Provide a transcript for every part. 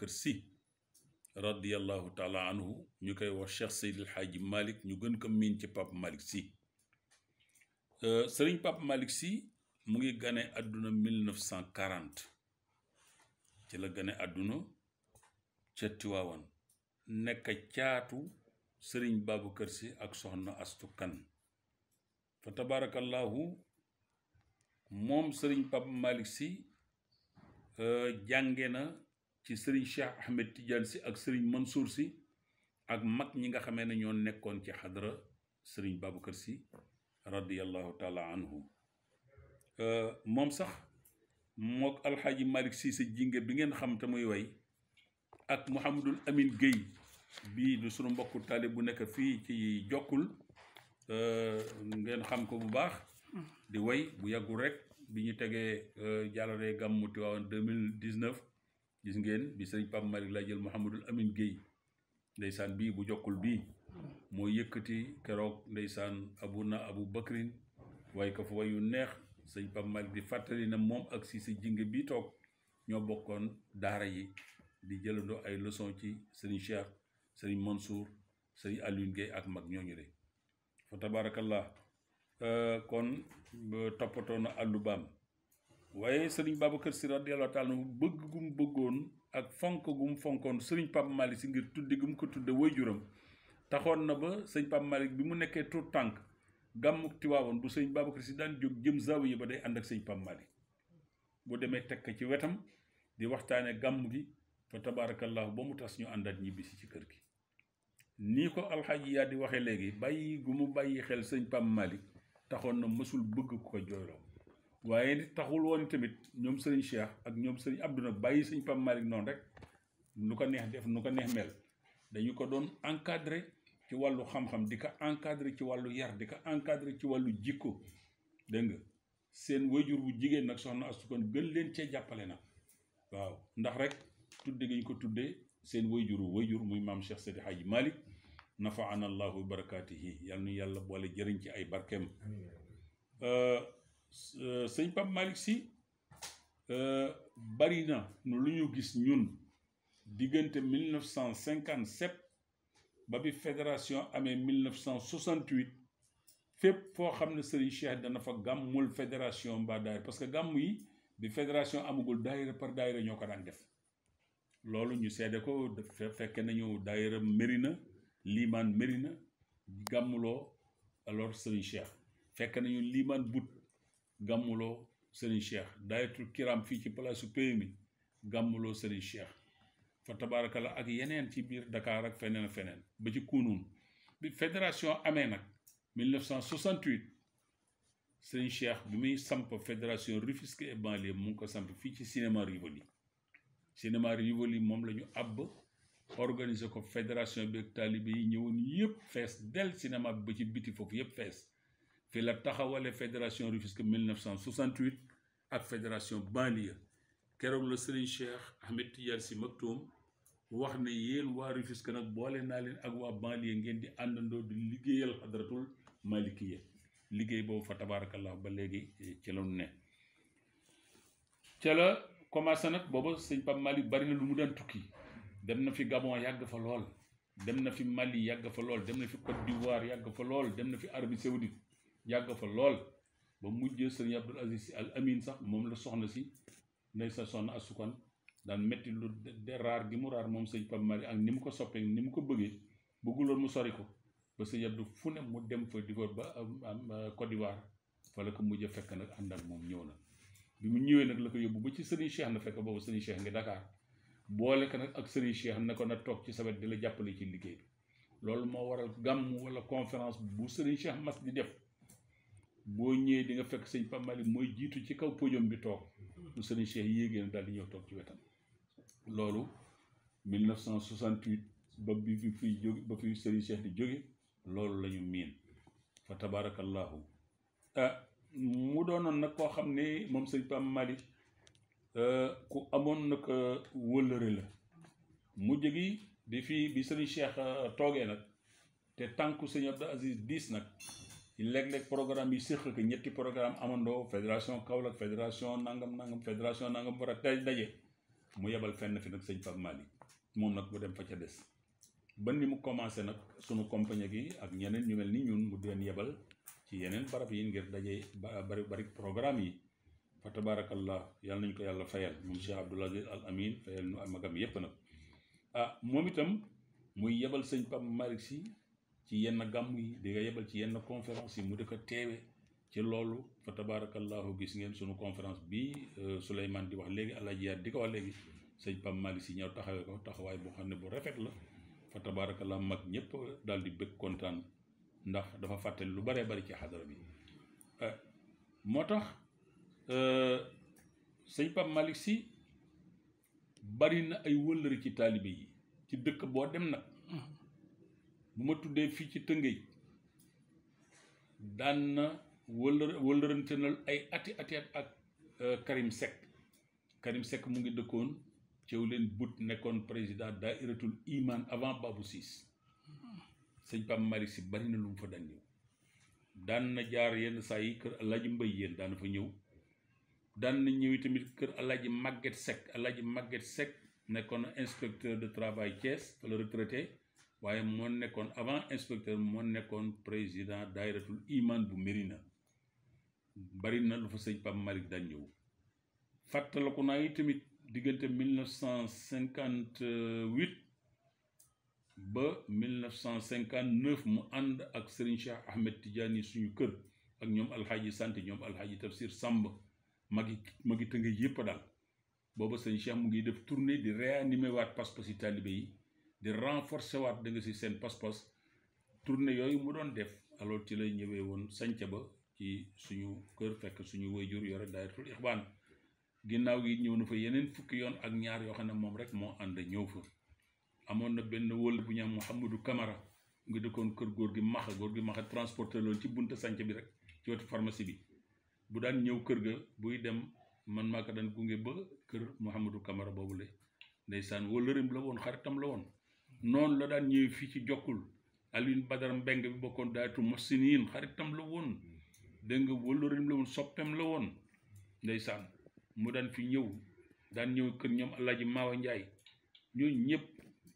Babacar Sy radiyallahu taala anhu ñu koy wax Cheikh Seydil Hadji Malick ñu gën ko miin ci Pape Malick Sy sëriñ Pape Malick Sy mu ngi gane àdduna 1940 ci la gane àdduna ca Tiwaawan nekk caatu sëriñ Babacar Sy ak soxna Astu Kan fa tabarakallahu moom sëriñ Pape Malick Sy jànge na ci sëriñ Cheikh Ahmed Tidiane Sy ak sëriñ Mansour Sy ak mag ñi nga xamee ne ñoo nekkoon ci xadra sëriñ Babacar Sy radiyallahu taala anhu moom sax mook alxaaji Malick Sy sa jinge bi ngeen xam te muy way ak Mouhamadul Amin Guèye bii du sunu mbokku taalib bu nekk fii ci jokkul ngeen xam ko bu baax di way bu yàggul rek bi ñu tegee jàllale gàmmu Tiwaawan 2019 gis ngeen bi sëriñ Pape Malick laa jël Mouhamadul Amin Guèye ndeysaan bii bu jokkul bii moo yëkkati keroog ndeysaan Abu Bakrin waaye ko fa wayu neex sëriñ Pape Malick di fàttali na moom ak si sa jinge bii toog ñoo bokkoon daara yi di jëlandoo ay leçon ci sëriñ Cheikh sëriñ Mansour sëriñ Alioune Guèye ak mag ñooñu de fa tabarakallah kon toppatoo na àllu baam waaye sëriñ Babacar Sy radiyallahu taala bëgg gum bëggoon ak fonk gum fonkoon sëriñ Pape Malick Sy ngir tuddi gum ko tudde waajuram taxoon na ba sëriñ Pape Malick bi mu nekkee tuut tànk gàmmu Tiwaawoon bu sëriñ Babacar Sy daan jóg jëm zawiya ba day ànd ak sëriñ Pape Malick bu demee tekk ci wetam di waxtaane gàmm gi fa tabarakallahu ba mu tas ñu àndaat ñibbisi ci kër gi nii ko alxaaji yaa di waxee léegi bàyyi gu mu bàyyi xel sëriñ Pape Malick taxoon na mësul bëgg ku ko jooyloo waaye taxul woon tamit ñoom sëriñ Cheikh ak ñoom sëriñ Abdou nag bàyyi sëriñ Pape Malick noonu rek nu ko neex def nu ko neex mel dañu ko doon encadré ci wàllu xam-xam di ko encadré ci wàllu yar di ko encadré ci wàllu jikko dégg nga seen wayjur bu jigéen nag soxna Astu Kan gën leen cee jàppale nag waaw ndax rek tudde gi ñu ko tuddee seen wayjur muy maam Cheikh Seydi Hadji Malick nafaana allahu bi barakaatihi yal na yàlla boole jëriñ ci ay barkeem sëñ Pape Malick Sy bari na lu ñu gis ñun diggante 1957 ba bi fédération amee 1968 fépp foo xam ne Serigne Cheikh dana fa gàmmul fédération mbaa daayira parce que gàmm yi bi fédération amagul daayira par daayira ñoo ko daan def loolu ñu seede ko fekke nañu daayira Mérina Limaan Mérina gàmmuloo alors Serigne Cheikh fekk nañu Limaan But gàmmuloo Serigne Cheikh daayiratul kiram fii ci place su PMI gàmmuloo Serigne Cheikh fa tabaarakalla ak yeneen ci biir Dakar ak feneen feneen ba ci Kounoune bi fédération amee nag 1968 Serigne Cheikh bi muy samp fédération Rufisque et banlieue mu ngi ko samp fii ci cinéma Rivoli moom la ñu àbb organiser ko fédération bi ak taalibe yi ñëwoon yëpp fees del cinéma bi ba ci biti foofu yëpp fees fi la taxawale fédération Rufisque 1968 ak fédération banlieue keroog la Serigne Cheikh Ahmed Tidiane Sy Maktoum wax ne yéen waa Rufisque nag boole naa leen ak waa banlieue ngeen di àndandoo di liggéeyal xadratul malikiya liggéey boobu fa tabarakallah ba léegi ci la ne ca la commencé nag booba sëñ Pape Malick bari na lu mu daan tukki dem na fi Gabon yàgg fa lool dem na fi Mali yàgg fa lool dem na fi Côte d'Ivoire yàgg fa lool dem na fi Arabie Saoudite yàgg fa lool ba mujjee sëñ Abdoul Aziz Sy Al Amin sax moom la soxna si ndey sa soxna Astu Kan daan métti lu de raar gi mu raar moom sëñ Pape Malick ak ni mu ko soppee ni mu ko bëggee bëgguloon mu sori ko ba sëñ Abdou fu ne mu dem fa di ko ba Côte d'Ivoire fa la ko mujj fekk nag ànd ak moom ñëw na bi mu ñëwee nag la ko yóbbu ba ci Serigne Cheikh na fekk boobu Serigne Cheikh ngi Dakar boole ko nag ak Serigne Cheikh ne ko na toog ci sa wet di la jàppale ci liggéey bi loolu moo waral gàmm wala conférence bu Serigne Cheikh mas di def boo ñëwee di nga fekk sëñ Pape Malick mooy jiitu ci kaw podium bi toog bu Serigne Cheikh yéegee na daal di ñëw toog ci wetam loolu 1968 ba bi fiy jóge ba fi Serigne Cheikh di jóge loolu la ñu miin fa tabarakallahu mu doonoon nag koo xam ne moom sëñ Pape Malick ku amoon nag wëllëre la mujj gi bi Serigne Cheikh toogee nag te tànku sëñ Abdou Aziz diis nag léeg-léeg programme yi séq ko ñetti programme amandoo fédération Kaolack fédération nangam fédération nangam war a daje mu yebal fenn fi nag sëñ Pape Malick moom nag mu dem fa ca des ba ni mu commencé nag sunu compagnie gi ak ñeneen ñu mel ni ñun mu leen yebal ci yeneen barab yi ngir daje bari programme yi fa tabarakallah yàlla nañu ko yàlla fayal moom Cheikh Abdoul Aziz Al Amin fayal nu magam yépp nag moom itam muy yebal sëñ Pape Malick si ci yenn gàmm yi di nga yebal ci yenn conférence yi mu di ko teewe ci loolu fa tabarakallahu gis ngeen sunu conférence bi Souleymane di wax léegi Alaaji Yaat di ko wax léegi sëñ Pape Malick si ñëw taxawee ko taxawaay boo xam ne bu rafet la fa tabarakallah mag ñëpp daal di bëgg kontaan ndax dafa fàttali lu baree bari ci xadara bi moo tax sëñ Pape Malick si bari na ay wëllëri ci taalibe yi ci dëkk boo dem nag bu ma tuddee fii ci Tëngéej daan na wëllërantenal ay ati ak Karim Seck mu ngi dëkkoon Thiawlène Bout nekkoon président Daïratul Iman avant Babou Ciss sëñ Pape Malick si bari na lu mu fa daan ñëw daan na jaar yenn saa yi kër Alaaji Mbay yéen daan na fa ñëw daan na ñëw tamit kër Alaaji Maguette Seck nekkoon inspecteur de travail Thiès fa la retraité waaye moo nekkoon avant inspecteur moo nekkoon président Daïratul Iman bu Mérina bari na lu fa sëñ Pape Malick daan ñëw fàttaliku naa yi tamit diggante 1958 ba 1959 mu ànd ak Serigne Cheikh Ahmed Tidiane suñu kër ak ñoom alxaaji sant ñoom alxaaji Tafsir Samb magi Tëngéej yëpp daal booba sëñ Cheikh mu ngi def tournée di réanimer waat pas-pas yi taalibe yi di renforcer waat da nga si seen pas-pas tournée yooyu mu doon def alors ci lay ñëwee woon sanca ba ci suñu kër fekk suñu waajur yore Daayiratul Ixwaan ginnaaw gi ñëw na fa yeneen fukki yoon ak ñaar yoo xam ne moom rek moo ànd ñëw fa amoon na benn wël bu ñu am Mouhamadou Camara ngi dëkkoon kër góor gi maxa transporteur loolu ci bunta sanc bi rek ci wetu pharmacie bi bu daan ñëw kër ga buy dem man maa ko daan gunge ba kër Mouhamadou Camara boobule ndeysaan wëllëreem la woon xaritam la woon noonu la daan ñëwee fii ci Jokkul Alioune Badara Mbeng bi bokkoon Daayatu Muhsiniin xaritam la woon dégg nga wëllëreem la woon soppeem la woon ndeysaan mu daan fi ñëw daan ñëw kër ñoom Alaaji Maawa Njaay ñooñu ñëpp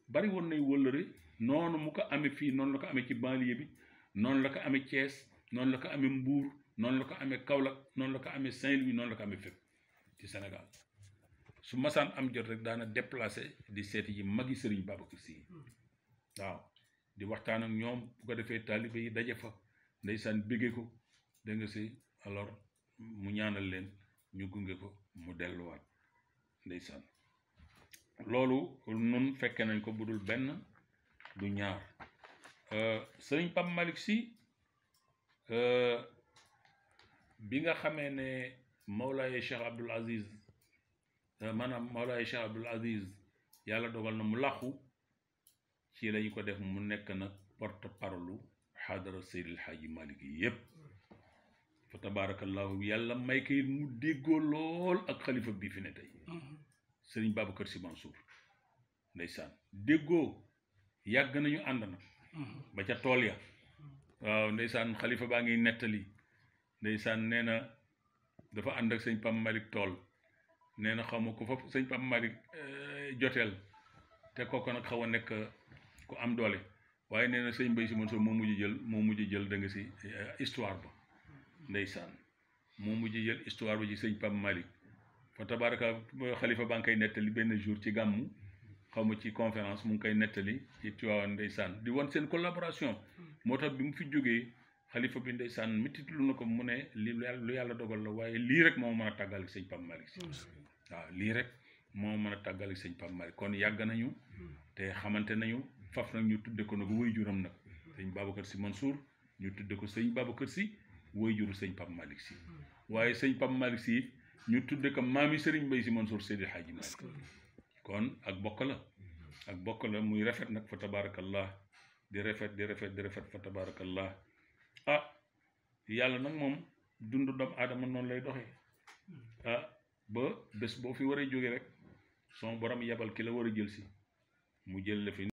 bari woon nay wëllëre noonu mu ko amee fii noonu la ko amee ci banlieue bi noonu la ko amee Thiès noonu la ko amee Mbour noonu la ko amee Kaolack noonu la ko amee Saint-Louis noonu la ko amee fépp ci Sénégal su masaan am jot rek daana déplacé di seeti yi magi Sëriñ Babacar Sy waaw di waxtaan ak ñoom bu ko defee taalibe yi daje fa ndeysaan béggee ko dégg nga si alors mu ñaanal leen ñu gunge ko mu delluwaat ndeysaan loolu nun fekke nañ ko budul benn du ñaar Sëriñ Pape Malick Sy bi nga xamee ne Mawlaaye Cheikh Abdoul Aziz Mawlaaye Cheikh Abdoul Aziz yàlla dogal na mu làqu ci lañu ko def mu nekk nag porte parole xaadara Seydil Hadji Malick yi yépp fa tabarakallahu yàlla may ko mu déggoo lool ak xalifa bi fi ne tey Sëriñ Babacar Sy Mansour ndeysaan déggoo yàgg nañu ànd na ba ca tool ya waaw ndeysaan xalifa baa ngi nettali ndeysaan nee na dafa ànd ak sëñ Pape Malick tool nee na xaw ma ko fa sëñ Pape Malick joteel te kooku nag xaw a nekk ku am doole waaye nee na sëñ Mbaye Sy Mansour moo mujj jël da nga si histoire ba ndeysaan moo mujj jël histoire ba ci sëñ Pape Malick fa tabaraka xalifa baa ngi koy nettali benn jour ci gàmmu xaw ma ci conférence mu ngi koy nettali ci Tiwaawan ndeysaan di wan seen collaboration moo tax bi mu fi jógee xalifa bi ndeysaan mitit lu na ko mu ne lu yàlla dogal la waaye lii rek moo mën a tàggal sëñ Pape Malick Sy waaw lii rek moo mën a tàggal sëñ Pape Malick kon yàgg nañu te xamante nañu faf nag ñu tudde ko nag waajuram nag sëñ Babacar Sy Mansour ñu tudde ko sëñ Babacar Sy waajuru sëñ Pape Malick Sy waaye sëñ Pape Malick Sy ñu tudde ko maami Serigne Mbaye Sy Mansour Seydi Hadji Malick kon ak bokk la muy rafet nag fa tabarakallah di rafet fa tabarakallah yàlla nag moom dundu doomu aadama noonu lay doxee ba bés boo fi waree jóge rek son borom yebal ki la war a jël si mu jël la fi